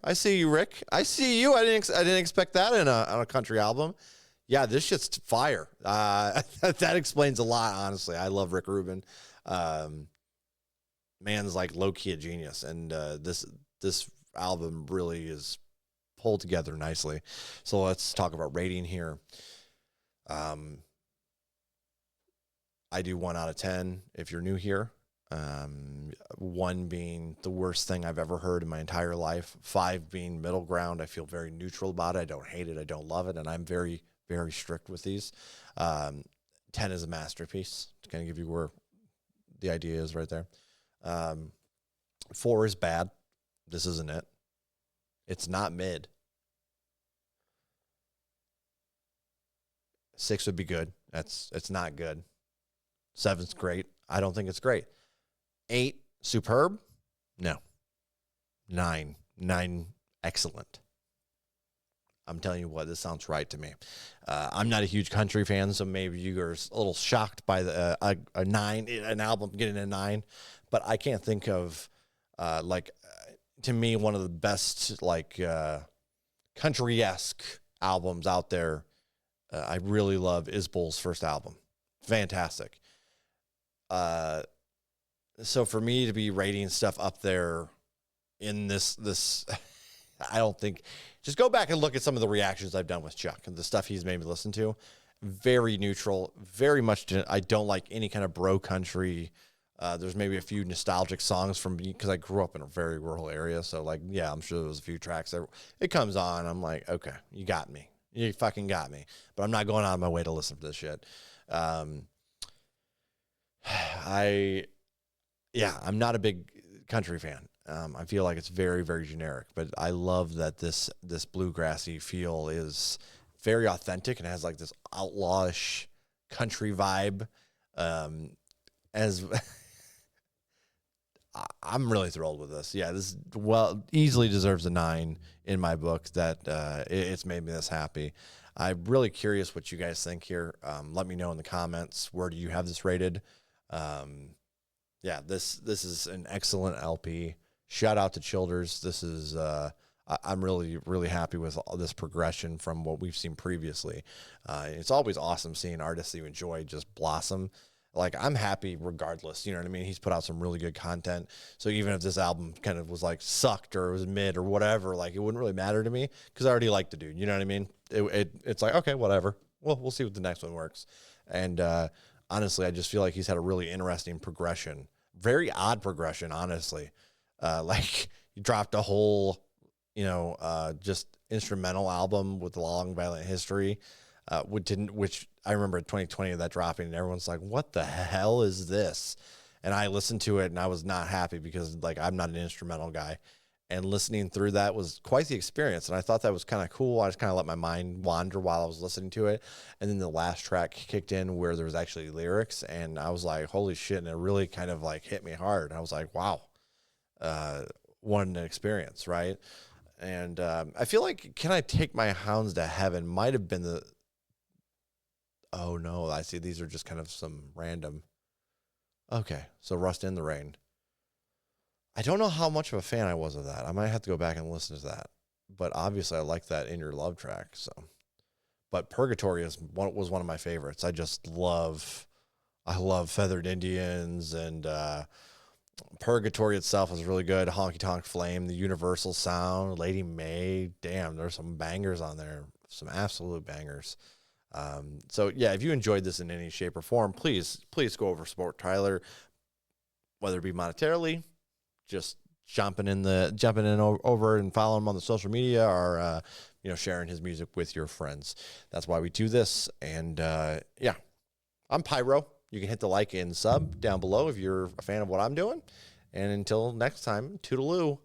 I see you, Rick. I see you. I didn't expect that on a country album. Yeah, this shit's fire. That explains a lot, honestly. I love Rick Rubin. Man's like low-key a genius, and this album really is pull together nicely. So let's talk about rating here. I do 1 out of 10 if you're new here. 1 being the worst thing I've ever heard in my entire life. 5 being middle ground. I feel very neutral about it. I don't hate it. I don't love it. And I'm very, very strict with these. 10 is a masterpiece. To kind of give you where the idea is right there. 4 is bad. This isn't it. It's not mid. 6 would be good. It's not good. 7's great. I don't think it's great. 8, superb. No. 9, excellent. I'm telling you what, this sounds right to me. I'm not a huge country fan, so maybe you are a little shocked by the a 9, an album getting a 9. But I can't think of to me, one of the best country-esque albums out there. I really love Isbell's first album. Fantastic. So for me to be rating stuff up there in this, I don't think, just go back and look at some of the reactions I've done with Chuck and the stuff he's made me listen to. Very neutral, very much, I don't like any kind of bro country. There's maybe a few nostalgic songs from me because I grew up in a very rural area. So yeah, I'm sure there was a few tracks there. It comes on. I'm like, okay, you got me. You fucking got me. But I'm not going out of my way to listen to this shit. I'm not a big country fan. I feel like it's very, very generic, but I love that this bluegrassy feel is very authentic and has like this outlawish country vibe. I'm really thrilled with this. Yeah, this easily deserves a 9 in my book. That it's made me this happy. I'm really curious what you guys think here. Let me know in the comments. Where do you have this rated? Yeah, this is an excellent LP. Shout out to Childers. This is I'm really, really happy with all this progression from what we've seen previously. It's always awesome seeing artists that you enjoy just blossom. Like, I'm happy regardless, you know what I mean? He's put out some really good content. So even if this album kind of was like sucked or it was mid or whatever, like, it wouldn't really matter to me because I already like the dude, you know what I mean? It's like, okay, whatever. Well, we'll see what the next one works. And honestly, I just feel like he's had a really interesting progression. Very odd progression, honestly. Like, he dropped a whole, just instrumental album with Long Violent History, which I remember in 2020 that dropping, and everyone's like, what the hell is this? And I listened to it, and I was not happy because, like, I'm not an instrumental guy. And listening through that was quite the experience, and I thought that was kind of cool. I just kind of let my mind wander while I was listening to it. And then the last track kicked in where there was actually lyrics, and I was like, holy shit, and it really kind of, like, hit me hard. I was like, wow, what an experience, right? And I feel like Can I Take My Hounds to Heaven might have been the... Oh, no, I see. These are just kind of some random. Okay, so Rust in the Rain. I don't know how much of a fan I was of that. I might have to go back and listen to that. But obviously, I like that In Your Love track. So, but Purgatory was one of my favorites. I love Feathered Indians, and Purgatory itself was really good. Honky Tonk Flame, the Universal Sound, Lady May. Damn, there's some bangers on there. Some absolute bangers. So yeah, if you enjoyed this in any shape or form, please go over support Tyler, whether it be monetarily, just jumping in over and following him on the social media, or sharing his music with your friends. That's why we do this. And yeah, I'm Pyro. You can hit the like and sub down below if you're a fan of what I'm doing. And until next time, toodaloo.